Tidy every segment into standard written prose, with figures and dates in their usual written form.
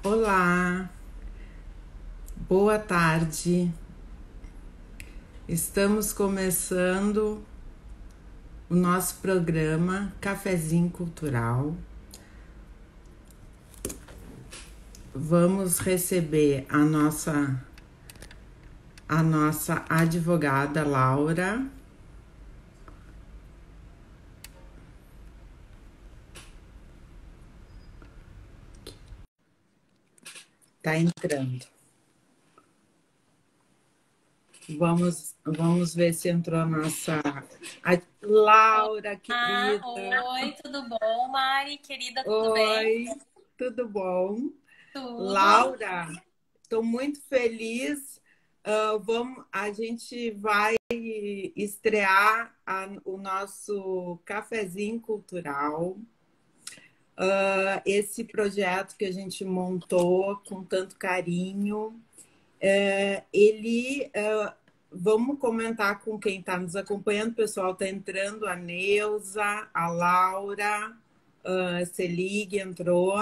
Olá, boa tarde. Estamos começando o nosso programa Cafezinho Cultural. Vamos receber a nossa advogada Laura. Tá entrando. Vamos ver se entrou a Laura, Ah, querida. oi, tudo bom, Mari? Querida, tudo bem? Oi, tudo bom? Tudo. Laura, estou muito feliz. A gente vai estrear o nosso cafezinho cultural. Esse projeto que a gente montou com tanto carinho. Vamos comentar com quem está nos acompanhando. O pessoal está entrando, a Neuza, a Laura, a Celig entrou.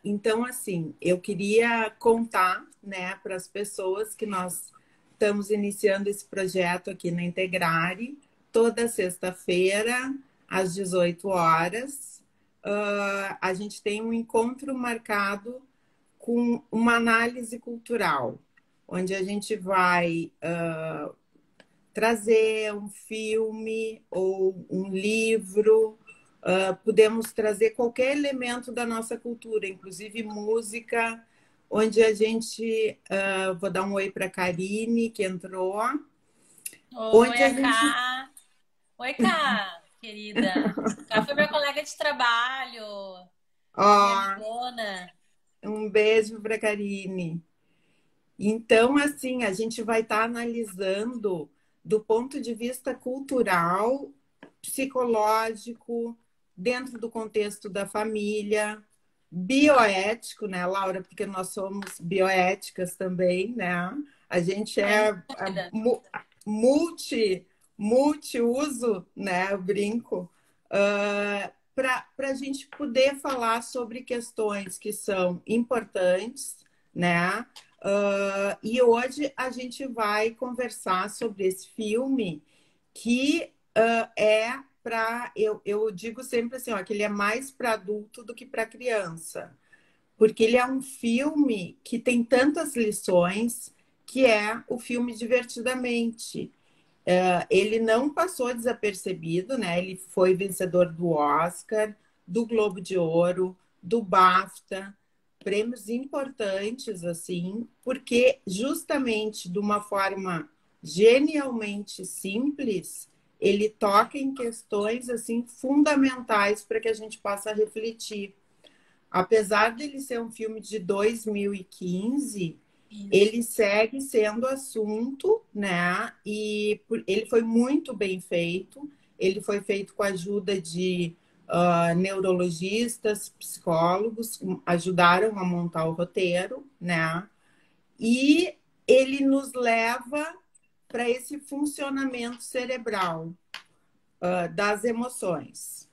Então, assim, eu queria contar, né, para as pessoas que nós estamos iniciando esse projeto aqui na Integrare, toda sexta-feira, às 18 horas. A gente tem um encontro marcado com uma análise cultural, onde a gente vai trazer um filme ou um livro. Podemos trazer qualquer elemento da nossa cultura, inclusive música, onde a gente. Vou dar um oi para a Karine, que entrou. Oi, Onde a a gente. Cá. Oi, Cá, querida. Cá foi minha colega de trabalho, minha Ó, amigona. um beijo para a Karine. Então, assim, a gente vai estar analisando do ponto de vista cultural, psicológico, dentro do contexto da família, bioético, né, Laura? Porque nós somos bioéticas também, né? A gente Sem é dúvida. multi, multiuso, né? Eu brinco. Para a gente poder falar sobre questões que são importantes, né? E hoje a gente vai conversar sobre esse filme que é para. Eu digo sempre assim, ó, que ele é mais para adulto do que para criança, porque ele é um filme que tem tantas lições, que é o filme Divertidamente. Ele não passou desapercebido, né? Ele foi vencedor do Oscar, do Globo de Ouro, do BAFTA, prêmios importantes, assim, porque justamente de uma forma genialmente simples, ele toca em questões assim fundamentais para que a gente possa refletir. Apesar dele ser um filme de 2015, Isso. ele segue sendo assunto, né? E ele foi muito bem feito. Ele foi feito com a ajuda de neurologistas, psicólogos, ajudaram a montar o roteiro, né? E ele nos leva para esse funcionamento cerebral das emoções.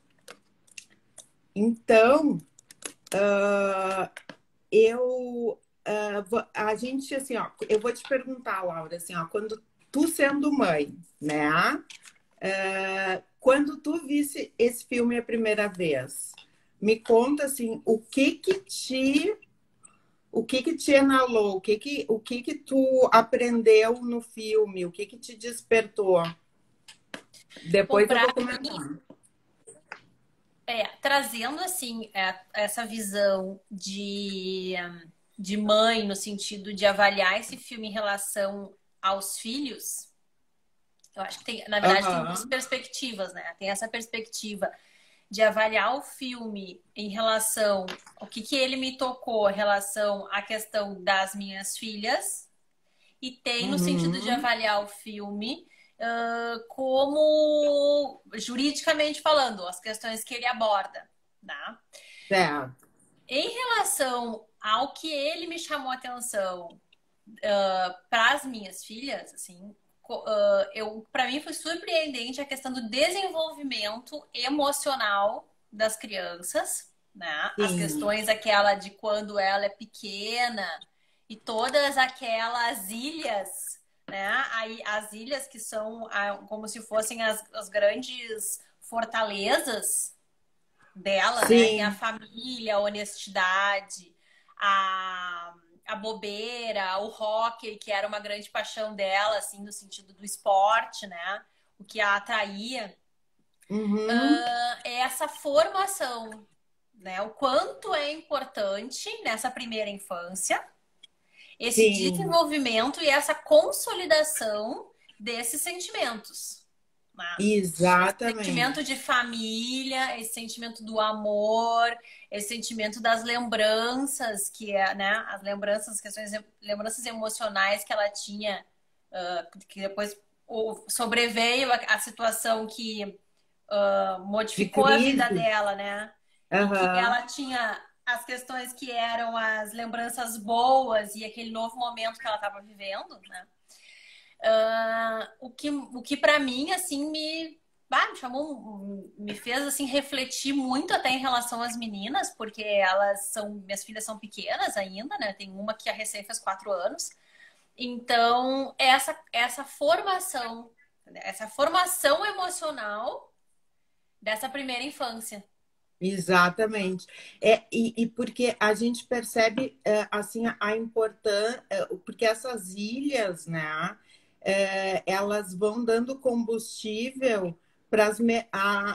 Então, eu a gente assim, ó, eu vou te perguntar, Laura, assim, ó, quando tu sendo mãe, né? Quando tu visse esse filme a primeira vez, me conta assim, o que que te enalou, o que que tu aprendeu no filme, o que que te despertou? Pô, Depois eu pra vou mim, comentar. trazendo assim essa visão de mãe, no sentido de avaliar esse filme em relação aos filhos, eu acho que tem, na verdade, tem duas Aham. perspectivas, né? Tem essa perspectiva de avaliar o filme em relação ao que ele me tocou em relação à questão das minhas filhas, e tem no sentido de Uhum. avaliar o filme como juridicamente falando, as questões que ele aborda, tá? Certo. Em relação ao que ele me chamou a atenção para as minhas filhas, assim, para mim foi surpreendente a questão do desenvolvimento emocional das crianças. né? As sim. questões aquela de quando ela é pequena e todas aquelas ilhas, né? Aí as ilhas que são como se fossem as grandes fortalezas dela, né? Tem a Sim. família, a honestidade, a, a bobeira, o hóquei, que era uma grande paixão dela, assim, no sentido do esporte, né? O que a atraía. Uhum. É essa formação, né? O quanto é importante nessa primeira infância esse Sim, desenvolvimento e essa consolidação desses sentimentos, né? Esse sentimento exatamente. de família, esse sentimento do amor, esse sentimento das lembranças, que é, né? As lembranças, questões, lembranças emocionais que ela tinha, que depois sobreveio a situação que De modificou a vida crise. dela, né? E que Aham. ela tinha as questões que eram as lembranças boas e aquele novo momento que ela estava vivendo, né? O que para mim, assim, me chamou, me fez, assim, refletir muito até em relação às meninas, porque minhas filhas são pequenas ainda, né? Tem uma que a recém fez 4 anos. Então, essa formação, né? Essa formação emocional dessa primeira infância. Exatamente. E porque a gente percebe assim a importância, porque essas ilhas, né, elas vão dando combustível para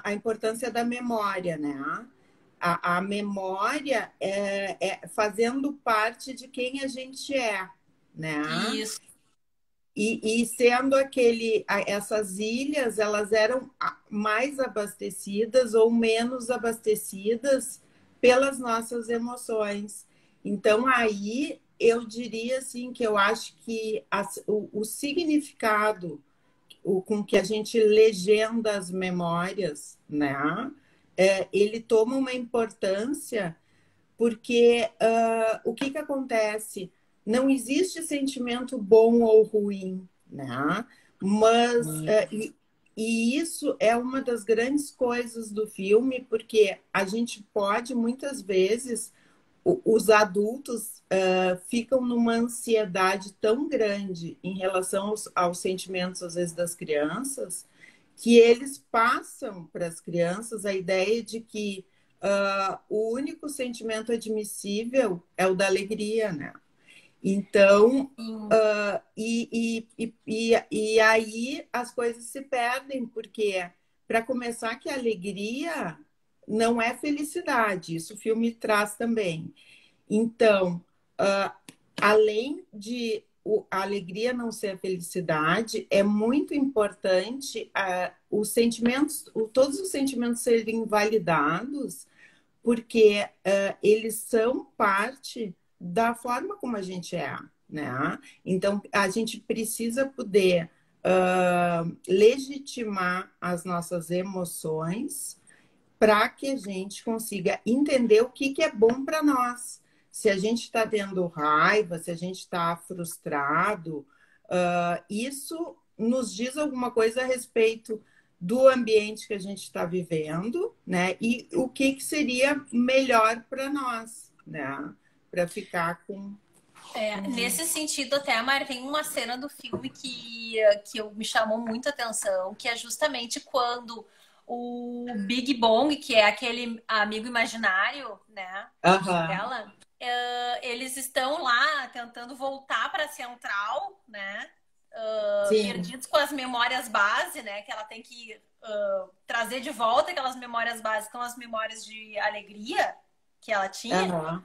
a importância da memória, né? A memória é fazendo parte de quem a gente é, né? Isso. E sendo essas ilhas, elas eram mais abastecidas ou menos abastecidas pelas nossas emoções. Então, aí eu diria assim que eu acho que o significado com que a gente legenda as memórias, né? Ele toma uma importância porque o que, que acontece? Não existe sentimento bom ou ruim, né? Mas, e isso é uma das grandes coisas do filme, porque a gente pode, muitas vezes, os adultos ficam numa ansiedade tão grande em relação aos sentimentos, às vezes, das crianças, que eles passam para as crianças a ideia de que o único sentimento admissível é o da alegria, né? Então, Sim. e aí as coisas se perdem, porque, para começar, que a alegria não é felicidade, isso o filme traz também. Então, além de a alegria não ser a felicidade, é muito importante os sentimentos, todos os sentimentos serem validados, porque eles são parte da forma como a gente é, né? Então, a gente precisa poder legitimar as nossas emoções para que a gente consiga entender o que é bom para nós. Se a gente está tendo raiva, se a gente está frustrado, isso nos diz alguma coisa a respeito do ambiente que a gente está vivendo, né? E o que seria melhor para nós, né? Para ficar com. Nesse sentido, até, Mari, tem uma cena do filme que me chamou muito a atenção, que é justamente quando o Big Bong, que é aquele amigo imaginário, né, Aham. dela, eles estão lá tentando voltar para a central, né, Sim. perdidos com as memórias base, né, que ela tem que trazer de volta aquelas memórias bases, com as memórias de alegria que ela tinha. Aham.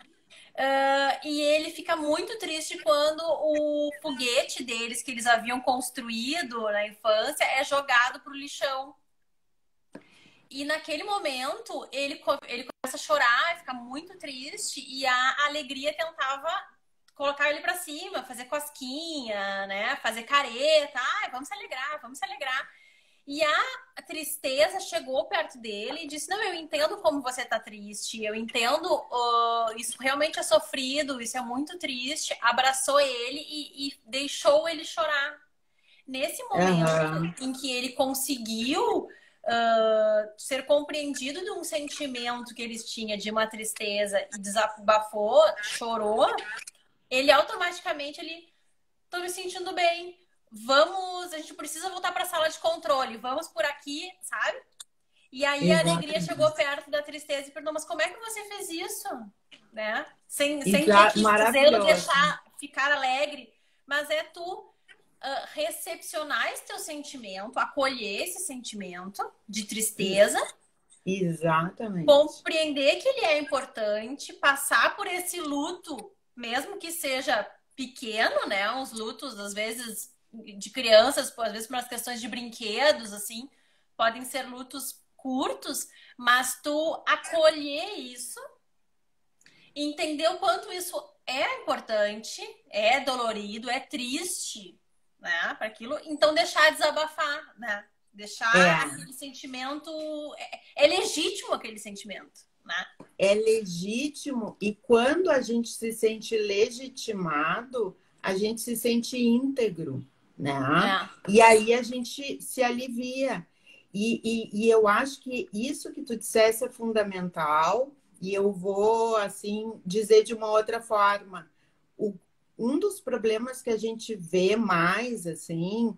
E ele fica muito triste quando o foguete deles, que eles haviam construído na infância, é jogado pro lixão. E naquele momento, ele começa a chorar, fica muito triste, e a alegria tentava colocar ele para cima, fazer cosquinha, né? Fazer careta. Ai, vamos se alegrar, vamos se alegrar. E a tristeza chegou perto dele e disse: Não, eu entendo como você tá triste, eu entendo, isso realmente é sofrido, isso é muito triste. Abraçou ele e deixou ele chorar. Nesse momento Aham. em que ele conseguiu ser compreendido de um sentimento que eles tinham de uma tristeza e desabafou, chorou, ele automaticamente, tô me sentindo bem, vamos, a gente precisa voltar para a sala de controle, vamos por aqui, sabe? E aí a alegria chegou Exatamente. perto da tristeza e perguntou, mas como é que você fez isso? Né? Sem ter que dizer ou Maravilhoso. deixar ficar alegre, mas é tu recepcionar esse teu sentimento, acolher esse sentimento de tristeza, Exatamente. compreender que ele é importante, passar por esse luto, mesmo que seja pequeno, né? Uns lutos, às vezes, de crianças, às vezes por umas questões de brinquedos, assim, podem ser lutos curtos, mas tu acolher isso, entender o quanto isso é importante, é dolorido, é triste, né? Para aquilo, então deixar desabafar, né? É, Deixar aquele sentimento. É legítimo aquele sentimento, né? é legítimo e quando a gente se sente legitimado, a gente se sente íntegro, né? É, E aí a gente se alivia. E eu acho que isso que tu dissesse é fundamental e eu vou, assim, dizer de uma outra forma. O, um dos problemas que a gente vê mais, assim,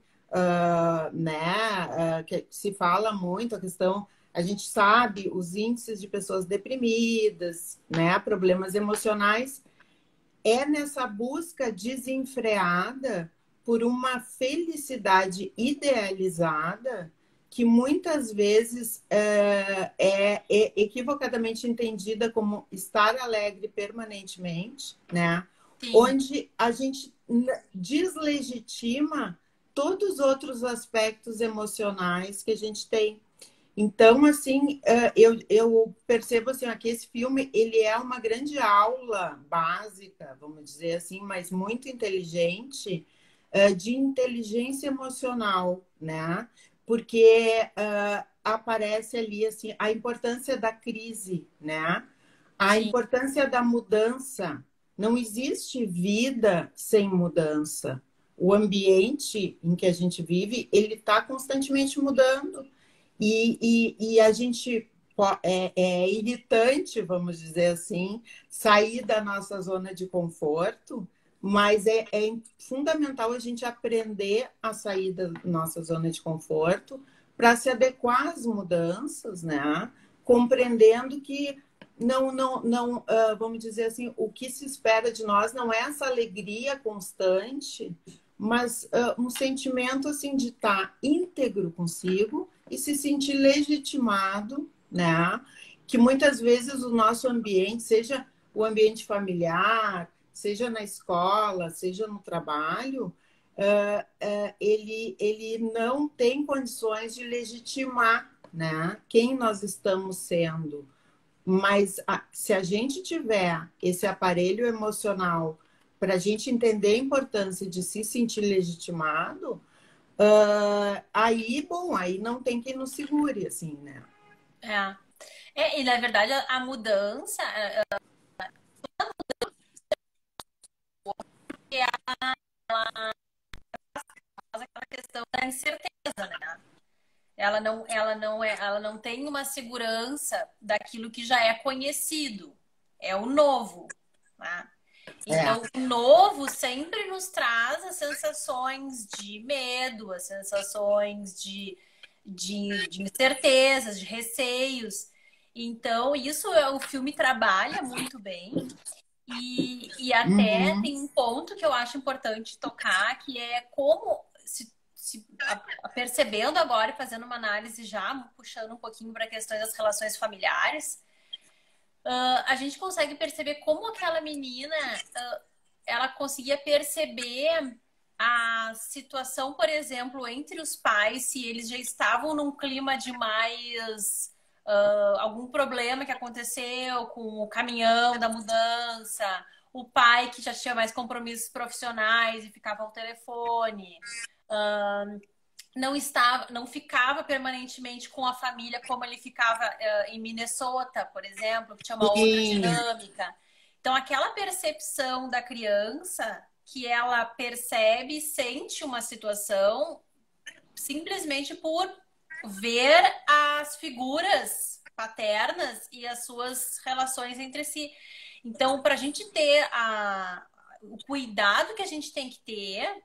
né, que se fala muito, a questão a gente sabe os índices de pessoas deprimidas, né, problemas emocionais, é nessa busca desenfreada por uma felicidade idealizada que muitas vezes é equivocadamente entendida como estar alegre permanentemente, né? sim. Onde a gente deslegitima todos os outros aspectos emocionais que a gente tem. Então, assim, eu percebo assim, que esse filme ele é uma grande aula básica, vamos dizer assim, mas muito inteligente, de inteligência emocional, né? Porque aparece ali assim, a importância da crise, né? A Sim. importância da mudança. Não existe vida sem mudança. O ambiente em que a gente vive, ele está constantemente mudando. E a gente é irritante, vamos dizer assim, sair da nossa zona de conforto, mas é fundamental a gente aprender a sair da nossa zona de conforto para se adequar às mudanças, né? Compreendendo que não, vamos dizer assim, o que se espera de nós não é essa alegria constante, mas um sentimento assim de estar íntegro consigo e se sentir legitimado, né? Que muitas vezes o nosso ambiente, seja o ambiente familiar, seja na escola, seja no trabalho, ele não tem condições de legitimar, né? Quem nós estamos sendo. Mas se a gente tiver esse aparelho emocional para a gente entender a importância de se sentir legitimado, aí, bom, aí não tem quem nos segure, assim, né? É. E na verdade a mudança é aquela questão da incerteza, né? Ela não tem uma segurança daquilo que já é conhecido. É o novo, né? É, Então, o novo sempre nos traz as sensações de medo, as sensações de incertezas, de receios. Então, isso o filme trabalha muito bem. E até uhum, tem um ponto que eu acho importante tocar, que é como, percebendo agora e fazendo uma análise já, puxando um pouquinho para questões das relações familiares, a gente consegue perceber como aquela menina ela conseguia perceber a situação, por exemplo, entre os pais, se eles já estavam num clima de mais algum problema que aconteceu com o caminhão da mudança, o pai que já tinha mais compromissos profissionais e ficava ao telefone, não ficava permanentemente com a família como ele ficava em Minnesota, por exemplo, que tinha uma outra sim, dinâmica. Então, aquela percepção da criança que ela percebe, sente uma situação simplesmente por ver as figuras paternas e as suas relações entre si. Então, para a gente ter o cuidado que a gente tem que ter,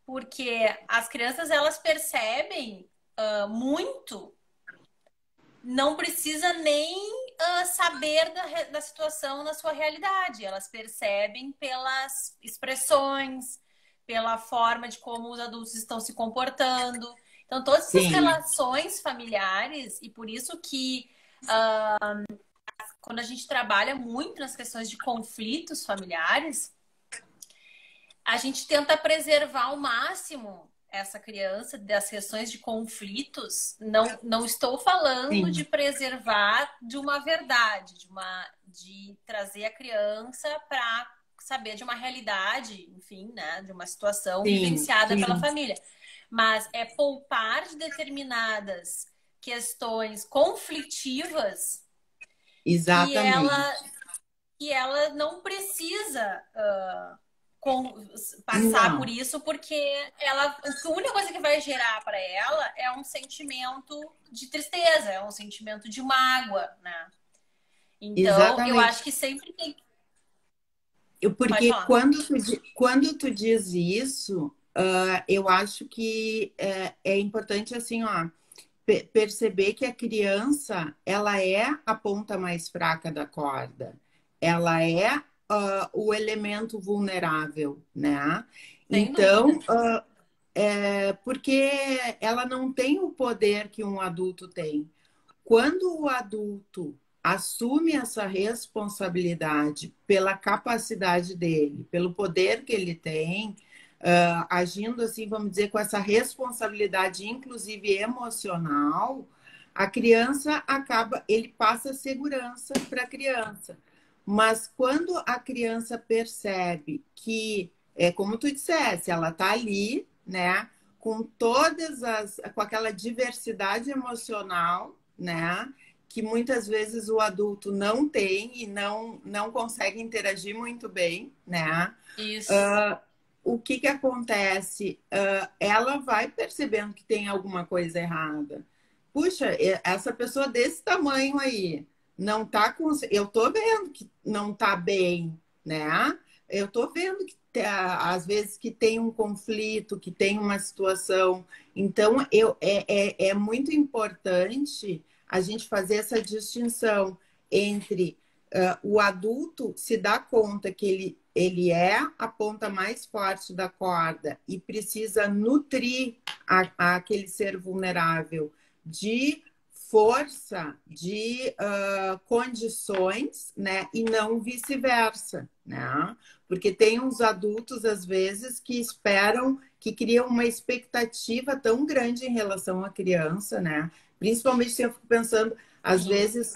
porque as crianças elas percebem muito, não precisa nem saber da situação na sua realidade. Elas percebem pelas expressões, pela forma de como os adultos estão se comportando. Então, todas essas Sim, relações familiares, e por isso que quando a gente trabalha muito nas questões de conflitos familiares, a gente tenta preservar ao máximo essa criança das questões de conflitos. Não estou falando de sim, preservar de uma verdade, de trazer a criança para saber de uma realidade, enfim, né, de uma situação sim, vivenciada pela sim, família. Mas é poupar de determinadas questões conflitivas que ela, exatamente. que ela não precisa passar por Não, isso, porque a única coisa que vai gerar para ela é um sentimento de tristeza, é um sentimento de mágoa, né? Então, eu exatamente. acho que sempre tem. Pode Porque falar. quando tu diz isso, eu acho que é importante assim, ó, perceber que a criança, ela é a ponta mais fraca da corda. Ela é o elemento vulnerável, né? Sem Então, dúvida. porque ela não tem o poder que um adulto tem. Quando o adulto assume essa responsabilidade pela capacidade dele, pelo poder que ele tem, agindo assim, vamos dizer, com essa responsabilidade, inclusive emocional, a criança acaba, ele passa segurança para a criança. Mas quando a criança percebe que, é como tu dissesse, ela está ali, né, com aquela diversidade emocional, né, que muitas vezes o adulto não tem e não consegue interagir muito bem, né? Isso. O que que acontece? Ela vai percebendo que tem alguma coisa errada. Puxa, essa pessoa desse tamanho aí não tá com. Eu tô vendo que não tá bem, né? Eu tô vendo que às vezes que tem um conflito, que tem uma situação. Então, é muito importante a gente fazer essa distinção entre o adulto se dá conta que ele é a ponta mais forte da corda e precisa nutrir aquele ser vulnerável de força, de condições, né? E não vice-versa, né? Porque tem uns adultos, às vezes, que esperam, que criam uma expectativa tão grande em relação à criança, né? Principalmente se eu fico pensando, às Sim. vezes,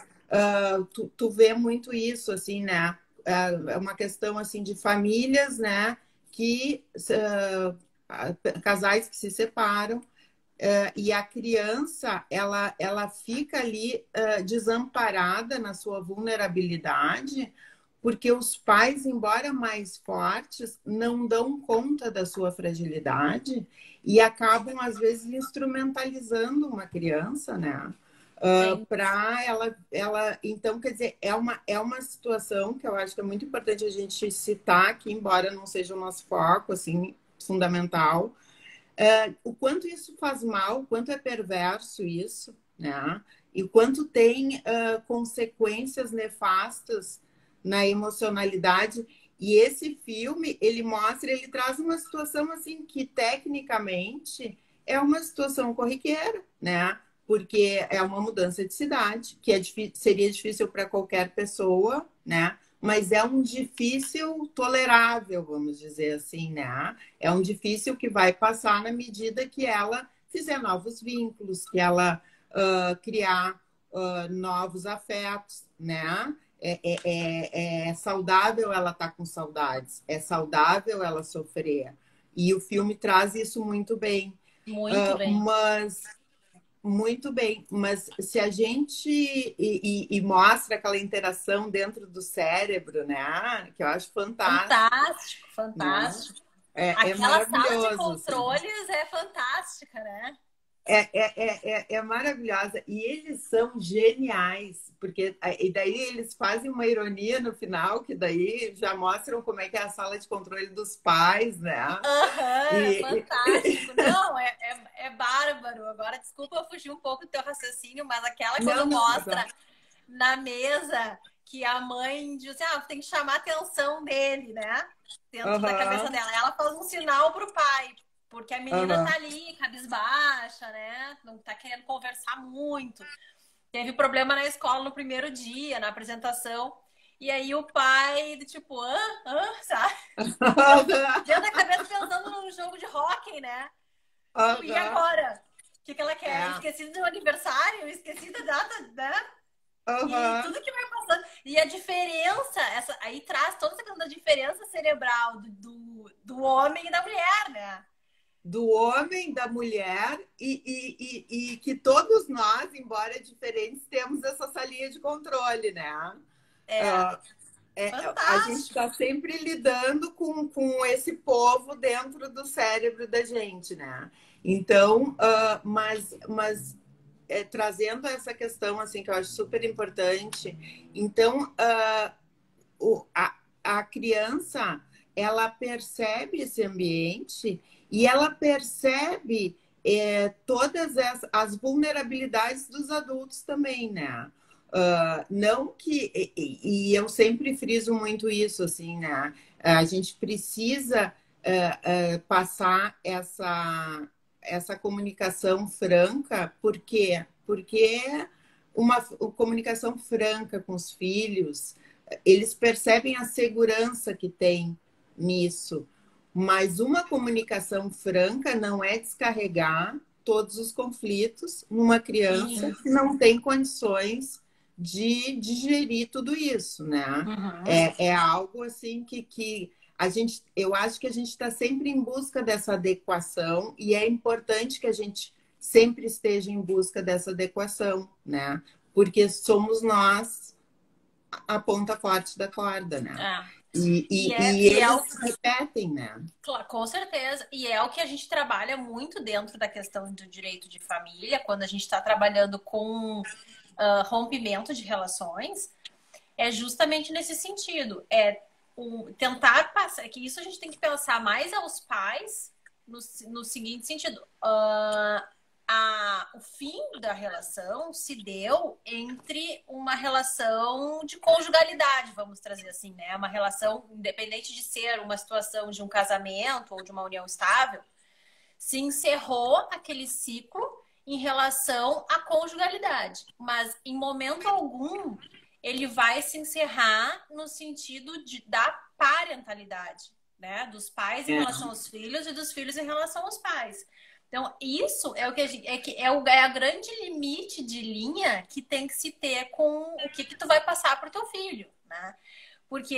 tu vê muito isso, assim, né? É uma questão, assim, de famílias, né? Que casais que se separam e a criança ela fica ali desamparada na sua vulnerabilidade, porque os pais, embora mais fortes, não dão conta da sua fragilidade e acabam, às vezes, instrumentalizando uma criança, né? Sim. Para ela, então, quer dizer, é uma situação que eu acho que é muito importante a gente citar aqui, embora não seja o nosso foco, assim, fundamental, o quanto isso faz mal, o quanto é perverso isso, né? E o quanto tem consequências nefastas na emocionalidade. E esse filme, ele mostra, ele traz uma situação assim que tecnicamente é uma situação corriqueira, né? Porque é uma mudança de cidade, que seria difícil para qualquer pessoa, né? Mas é um difícil tolerável, vamos dizer assim, né? É um difícil que vai passar na medida que ela fizer novos vínculos, que ela criar novos afetos, né? É saudável ela estar com saudades, é saudável ela sofrer. E o filme traz isso muito bem. Muito bem. Mas muito bem, mas se a gente e mostra aquela interação dentro do cérebro, né? Que eu acho fantástico, Fantástico, né? fantástico. É Aquela sala de maravilhoso, assim. controles é fantástica, né? É maravilhosa. E eles são geniais, porque e daí eles fazem uma ironia no final, que daí já mostram como é que é a sala de controle dos pais, né? Aham, é E, fantástico. Não, é bárbaro. Agora, desculpa eu fugir um pouco do teu raciocínio, mas aquela não, quando não, mostra na mesa que a mãe diz assim, tem que chamar a atenção dele, né? Dentro da cabeça aham, dela. Ela faz um sinal pro pai, porque a menina tá aham, ali, cabisbaixa, né? Não tá querendo conversar muito. Teve problema na escola no primeiro dia, na apresentação. E aí o pai, tipo, sabe? Dentro da cabeça pensando num jogo de hóquei, né? Tipo, e aham, agora? O que ela quer? é, Esqueci do aniversário? Esqueci da data, né? E aham. tudo que vai passando. E a diferença, aí traz toda essa questão da diferença cerebral do homem e da mulher, né? Do homem, da mulher, e que todos nós, embora diferentes, temos essa salinha de controle, né? É, A gente fantástico. está sempre lidando com esse povo dentro do cérebro da gente, né? Então, trazendo essa questão assim que eu acho super importante, então a criança ela percebe esse ambiente e ela percebe todas as vulnerabilidades dos adultos também, né? Não que e eu sempre friso muito isso assim, né? A gente precisa passar essa comunicação franca, por quê? Porque uma comunicação franca com os filhos, eles percebem a segurança que tem nisso. Mas uma comunicação franca não é descarregar todos os conflitos numa criança Sim. que não tem condições de digerir tudo isso, né? Uhum. É algo assim que eu acho que a gente está sempre em busca dessa adequação e é importante que a gente sempre esteja em busca dessa adequação, né? Porque somos nós a ponta forte da corda, né? É. E, E e, é, e e é eles o, repetem, né? claro, com certeza. E é o que a gente trabalha muito dentro da questão do direito de família, quando a gente está trabalhando com rompimento de relações, é justamente nesse sentido. Tentar passar, que isso a gente tem que pensar mais aos pais no seguinte sentido. O fim da relação se deu entre uma relação de conjugalidade, vamos trazer assim, né? Uma relação, independente de ser uma situação de um casamento ou de uma união estável, se encerrou aquele ciclo em relação à conjugalidade. Mas em momento algum ele vai se encerrar no sentido da parentalidade, né? Dos pais em É, relação aos filhos e dos filhos em relação aos pais. Então, isso é o que a gente, é a grande limite de linha que tem que se ter com o que tu vai passar para o teu filho, né? Porque,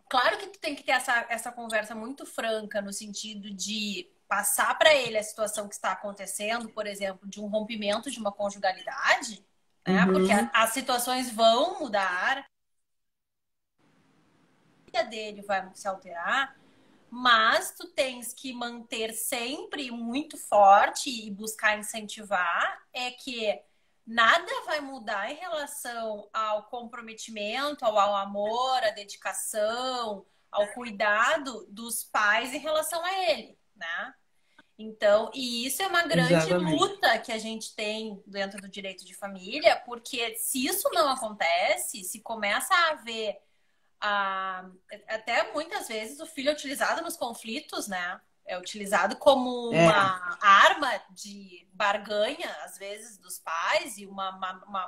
claro que tu tem que ter essa conversa muito franca no sentido de passar para ele a situação que está acontecendo, por exemplo, de um rompimento de uma conjugalidade, né? Porque uhum, as situações vão mudar, a vida dele vai se alterar, mas tu tens que manter sempre muito forte e buscar incentivar que nada vai mudar em relação ao comprometimento, ao amor, à dedicação, ao cuidado dos pais em relação a ele, né? Então, e isso é uma grande exatamente. luta que a gente tem dentro do direito de família, porque se isso não acontece, se começa a haver até muitas vezes o filho é utilizado nos conflitos, né? É utilizado como É, uma arma de barganha, às vezes, dos pais e uma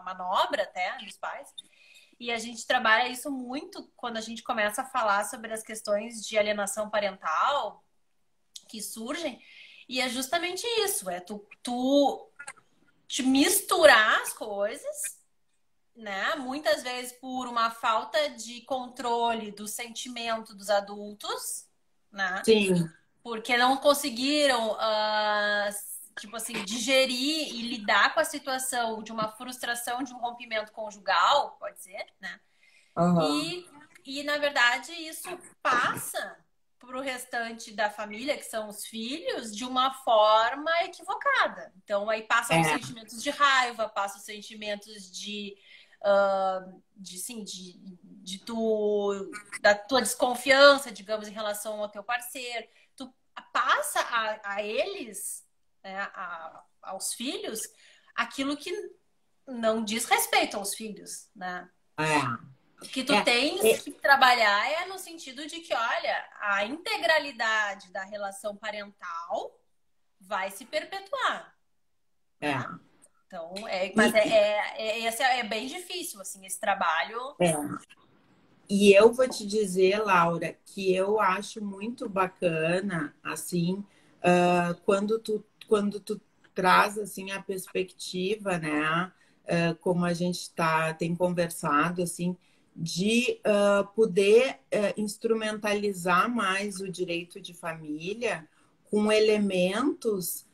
manobra até dos pais. E a gente trabalha isso muito quando a gente começa a falar sobre as questões de alienação parental que surgem. E é justamente isso, tu te misturar as coisas, né? Muitas vezes por uma falta de controle do sentimento dos adultos, né? sim, Porque não conseguiram, tipo assim, digerir e lidar com a situação de uma frustração de um rompimento conjugal, pode ser, né? uhum, E, na verdade, isso passa para o restante da família, que são os filhos, de uma forma equivocada. Então, aí passam os sentimentos de raiva, passam os sentimentos da tua desconfiança, digamos, em relação ao teu parceiro. Tu passa a eles, né, aos filhos, aquilo que não diz respeito aos filhos, né? O que tu tens que trabalhar é no sentido de que, olha, a integralidade da relação parental vai se perpetuar. Né? Então, mas é bem difícil, assim, esse trabalho. E eu vou te dizer, Laura, que eu acho muito bacana, assim, quando tu traz, assim, a perspectiva, né? Como a gente tem conversado, assim, de poder instrumentalizar mais o direito de família com elementos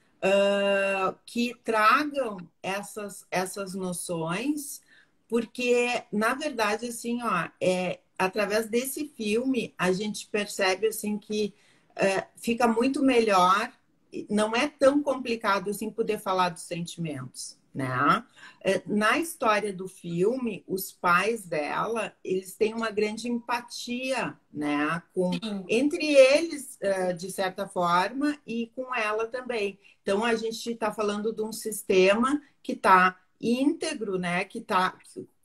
que tragam essas noções, porque, na verdade, assim, ó, através desse filme, a gente percebe, assim, que fica muito melhor, não é tão complicado, assim, poder falar dos sentimentos, né? Na história do filme, os pais dela, eles têm uma grande empatia, né? Entre eles, de certa forma, e com ela também. Então, a gente está falando de um sistema que está íntegro, né?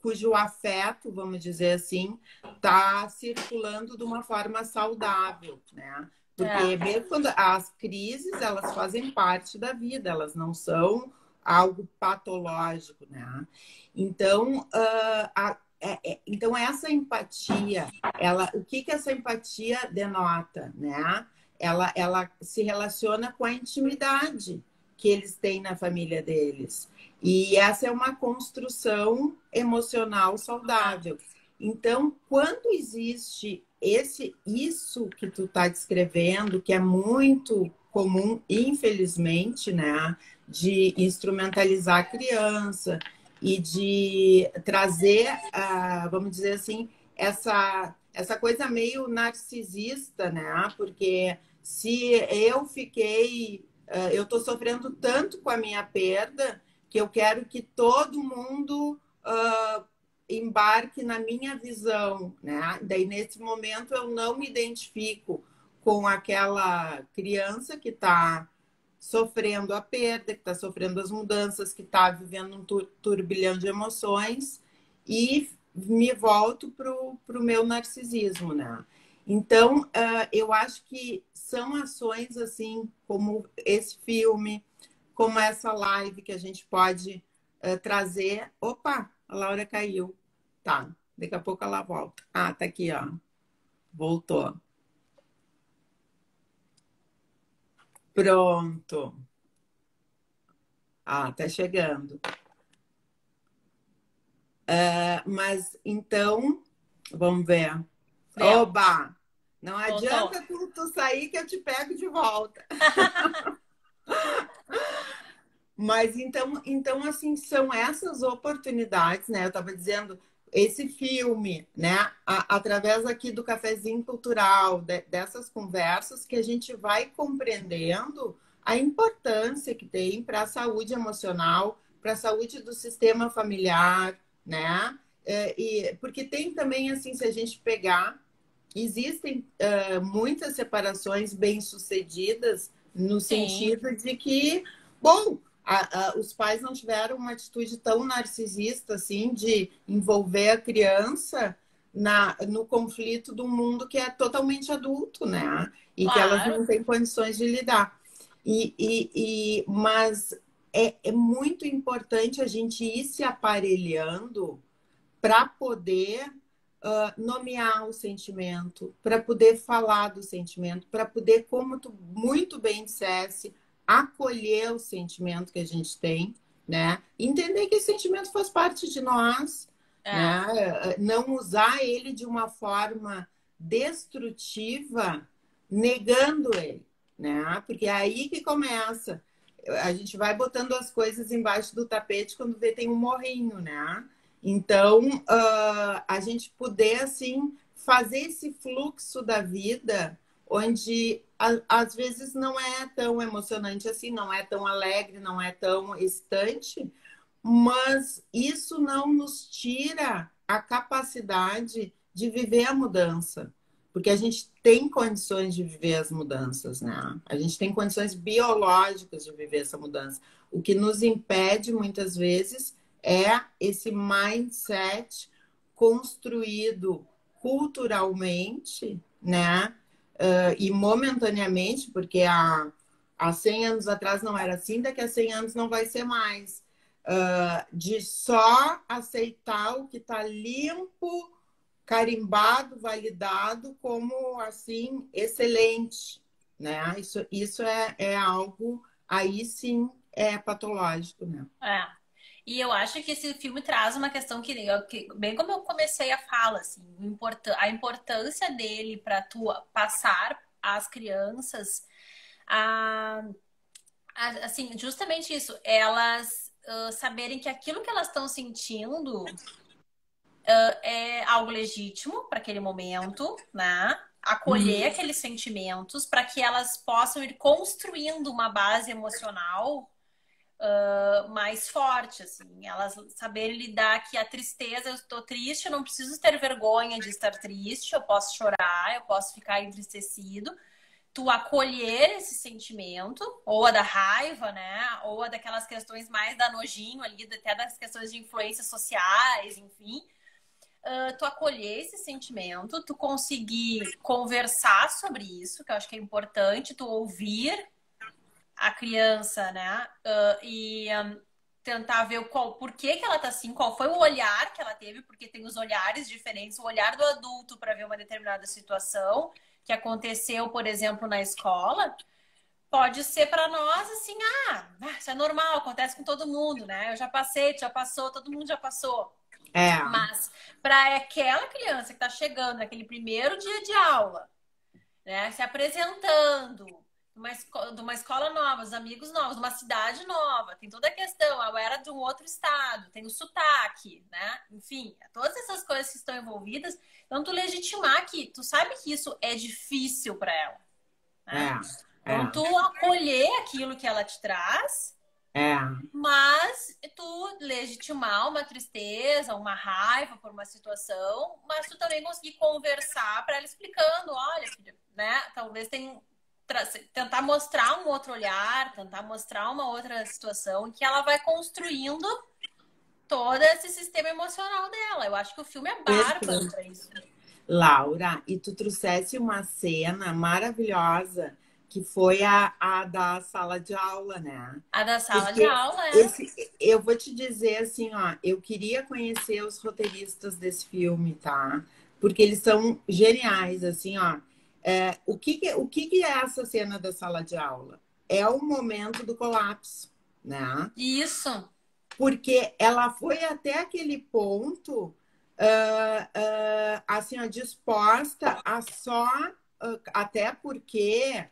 Cujo afeto, vamos dizer assim, está circulando de uma forma saudável, né? Porque mesmo quando as crises, elas fazem parte da vida, elas não são algo patológico, né? Então, então essa empatia, o que essa empatia denota, né? Ela se relaciona com a intimidade que eles têm na família deles. E essa é uma construção emocional saudável. Então, quando existe isso que tu está descrevendo, que é muito comum, infelizmente, né, de instrumentalizar a criança e de trazer, vamos dizer assim, essa coisa meio narcisista, né? Porque se eu estou sofrendo tanto com a minha perda que eu quero que todo mundo embarque na minha visão, né? Daí, nesse momento, eu não me identifico com aquela criança que está sofrendo a perda, que está sofrendo as mudanças, que está vivendo um turbilhão de emoções e me volto para o meu narcisismo, né? Então, eu acho que são ações assim, como esse filme, como essa live que a gente pode trazer. Opa, a Laura caiu. Tá, daqui a pouco ela volta. Ah, tá aqui, ó. Voltou. Pronto. Ah, tá chegando. Mas então, vamos ver. Oba! Não adianta tu sair que eu te pego de volta. Mas então, assim, são essas oportunidades, né? Eu estava dizendo, esse filme, né? Através aqui do cafezinho cultural, dessas conversas, que a gente vai compreendendo a importância que tem para a saúde emocional, para a saúde do sistema familiar, né? Porque tem também, assim, se a gente pegar, existem muitas separações bem-sucedidas no sentido de que, bom, os pais não tiveram uma atitude tão narcisista assim de envolver a criança no conflito de um mundo que é totalmente adulto, né? E que elas não têm condições de lidar. Mas é muito importante a gente ir se aparelhando para poder nomear o sentimento, para poder falar do sentimento, para poder, como tu muito bem dissesse, acolher o sentimento que a gente tem, né? Entender que esse sentimento faz parte de nós, né? Não usar ele de uma forma destrutiva, negando ele, né? Porque é aí que começa. A gente vai botando as coisas embaixo do tapete quando vê tem um morrinho, né? Então, a gente poder, assim, fazer esse fluxo da vida onde às vezes não é tão emocionante assim, não é tão alegre, não é tão excitante, mas isso não nos tira a capacidade de viver a mudança, porque a gente tem condições de viver as mudanças, né? A gente tem condições biológicas de viver essa mudança. O que nos impede muitas vezes é esse mindset construído culturalmente, né? E momentaneamente, porque há 100 anos atrás não era assim, daqui a 100 anos não vai ser mais. De só aceitar o que está limpo, carimbado, validado como assim excelente, né? Isso é algo aí sim é patológico, né? É. E eu acho que esse filme traz uma questão bem como eu comecei a fala, assim, a importância dele para tu passar às crianças assim, justamente isso, elas saberem que aquilo que elas estão sentindo é algo legítimo para aquele momento, né? Acolher aqueles sentimentos para que elas possam ir construindo uma base emocional mais forte, assim, elas saberem lidar que a tristeza, eu estou triste, eu não preciso ter vergonha de estar triste, eu posso chorar, eu posso ficar entristecido, tu acolher esse sentimento, ou a da raiva, né, ou a daquelas questões mais da nojinho ali, até das questões de influências sociais, enfim, tu acolher esse sentimento, tu conseguir conversar sobre isso, que eu acho que é importante, tu ouvir a criança, né? Tentar ver por que ela tá assim, qual foi o olhar que ela teve, porque tem os olhares diferentes, o olhar do adulto para ver uma determinada situação que aconteceu, por exemplo, na escola, pode ser para nós assim, isso é normal, acontece com todo mundo, né? Eu já passei, tu já passou, todo mundo já passou. É. Mas para aquela criança que está chegando naquele primeiro dia de aula, né, se apresentando, de uma escola nova, os amigos novos, uma cidade nova, tem toda a questão, ela era de um outro estado, tem o sotaque, né? Enfim, todas essas coisas que estão envolvidas. Então, tu legitimar que tu sabe que isso é difícil para ela, né? Então, tu acolher aquilo que ela te traz, mas tu legitimar uma tristeza, uma raiva por uma situação, mas tu também conseguir conversar para ela explicando, olha, filha, né? Talvez tentar mostrar um outro olhar, tentar mostrar uma outra situação que ela vai construindo todo esse sistema emocional dela. Eu acho que o filme é bárbaro para isso. Laura, e tu trouxesse uma cena maravilhosa que foi a da sala de aula, né? A da sala de aula, é. Eu vou te dizer assim, ó, eu queria conhecer os roteiristas desse filme, tá? Porque eles são geniais, assim, ó. O que é essa cena da sala de aula? É o momento do colapso, né? Isso. Porque ela foi até aquele ponto, assim, ó, disposta a só... até porque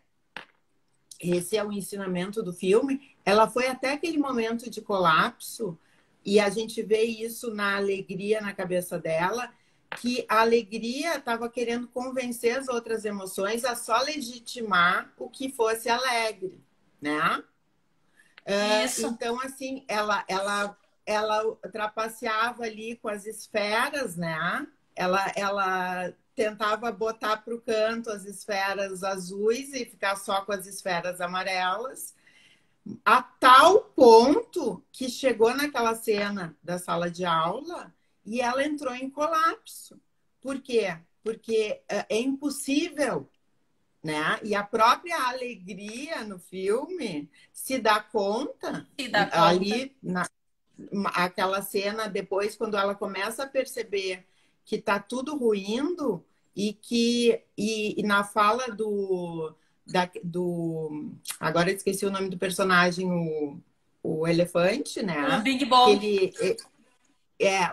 esse é o ensinamento do filme, ela foi até aquele momento de colapso, e a gente vê isso na alegria na cabeça dela, que a alegria estava querendo convencer as outras emoções a só legitimar o que fosse alegre, né? Isso. Então, assim, ela trapaceava ali com as esferas, né? Ela tentava botar para o canto as esferas azuis e ficar só com as esferas amarelas, a tal ponto que chegou naquela cena da sala de aula e ela entrou em colapso. Por quê? Porque é impossível, né? E a própria alegria no filme se dá conta, ali aquela cena depois, quando ela começa a perceber que tá tudo ruindo e na fala do agora eu esqueci o nome do personagem, o elefante, né? O Bing Bong.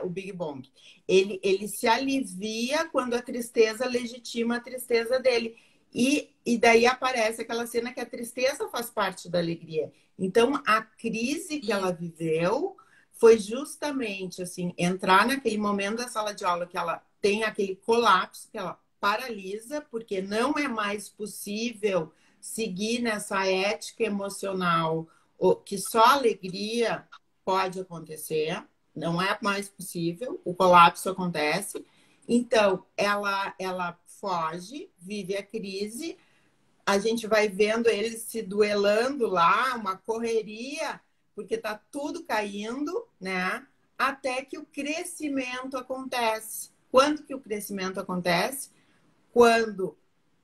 O Big Bong. Ele se alivia quando a tristeza legitima a tristeza dele. E daí aparece aquela cena que a tristeza faz parte da alegria. Então, a crise que ela viveu foi justamente assim, entrar naquele momento da sala de aula que ela tem aquele colapso, que ela paralisa, porque não é mais possível seguir nessa ética emocional que só alegria pode acontecer, não é mais possível, o colapso acontece. Então, ela foge, vive a crise, a gente vai vendo eles se duelando lá, uma correria, porque está tudo caindo, né? Até que o crescimento acontece. Quando que o crescimento acontece? Quando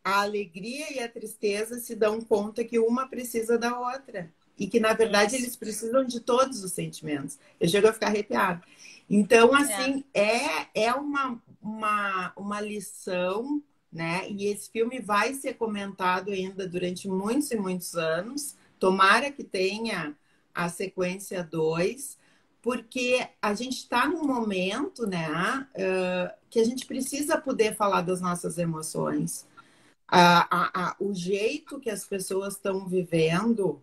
a alegria e a tristeza se dão conta que uma precisa da outra. E que, na verdade, eles precisam de todos os sentimentos. Eu chego a ficar arrepiada. Então, assim, é uma lição, né? E esse filme vai ser comentado ainda durante muitos e muitos anos. Tomara que tenha a sequência 2, porque a gente está num momento, né, que a gente precisa poder falar das nossas emoções. O jeito que as pessoas estão vivendo,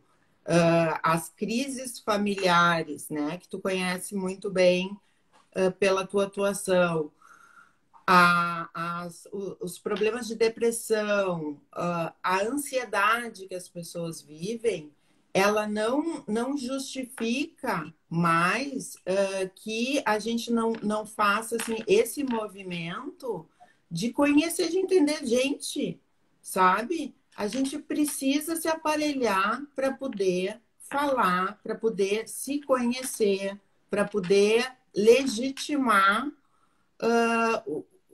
as crises familiares, né, que tu conhece muito bem pela tua atuação, os problemas de depressão, a ansiedade que as pessoas vivem, ela não justifica mais que a gente não faça assim, esse movimento de conhecer, de entender gente, sabe? A gente precisa se aparelhar para poder falar, para poder se conhecer, para poder legitimar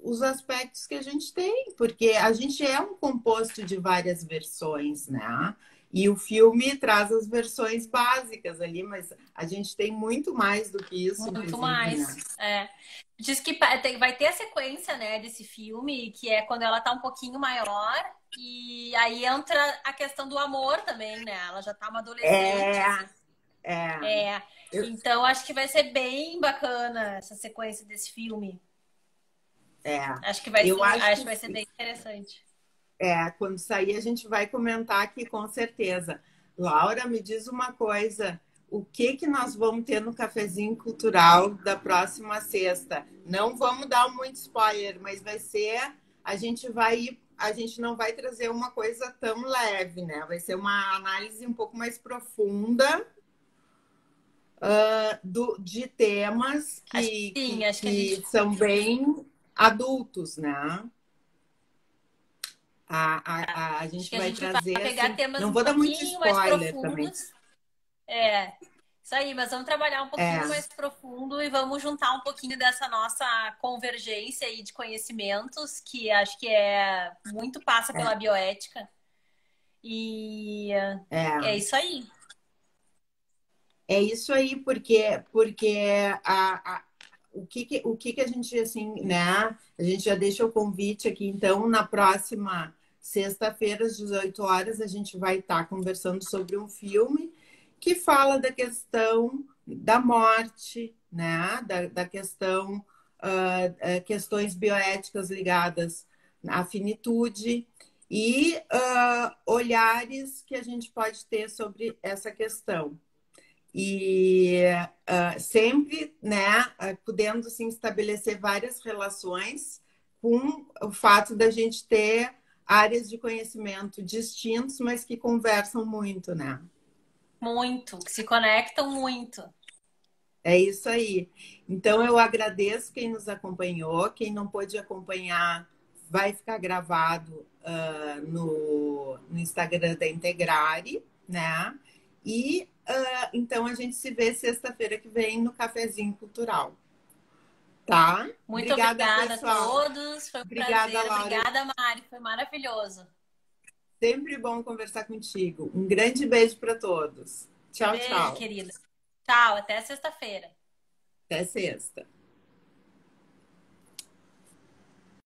os aspectos que a gente tem, porque a gente é um composto de várias versões, né? E o filme traz as versões básicas ali, mas a gente tem muito mais do que isso, muito inclusive, mais. né? Diz que vai ter a sequência, né, desse filme, que é quando ela tá um pouquinho maior, e aí entra a questão do amor também, né? Ela já tá uma adolescente, assim. É. Então, acho que vai ser bem bacana essa sequência desse filme. Acho que vai ser bem interessante. Quando sair a gente vai comentar aqui com certeza. Laura, me diz uma coisa, o que nós vamos ter no cafezinho cultural da próxima sexta? Não vamos dar muito spoiler, mas vai ser, a gente não vai trazer uma coisa tão leve, né? Vai ser uma análise um pouco mais profunda de temas que são bem adultos, né? A gente vai trazer. Vai pegar assim, temas não um vou dar muito pouquinho mais spoiler profundos. também. Isso aí, mas vamos trabalhar um pouquinho mais profundo e vamos juntar um pouquinho dessa nossa convergência aí de conhecimentos, que acho que muito passa pela bioética. E é isso aí. É isso aí, porque o que a gente, assim, né? A gente já deixa o convite aqui, então, na próxima sexta-feira, às 18 horas, a gente vai estar conversando sobre um filme que fala da questão da morte, né? Da questão, questões bioéticas ligadas à finitude e olhares que a gente pode ter sobre essa questão. E sempre, né, podendo assim, estabelecer várias relações com o fato da gente ter áreas de conhecimento distintos, mas que conversam muito, né? Muito, que se conectam muito. É isso aí. Então, eu agradeço quem nos acompanhou. Quem não pôde acompanhar, vai ficar gravado no Instagram da Integrare, né? E então a gente se vê sexta-feira que vem no Cafezinho Cultural. Tá? Muito obrigada pessoal. A todos. Foi um prazer. Laura. Obrigada, Mari. Foi maravilhoso. Sempre bom conversar contigo. Um grande beijo para todos. Tchau, beijo, tchau. Querida. Tchau, até sexta-feira. Até sexta.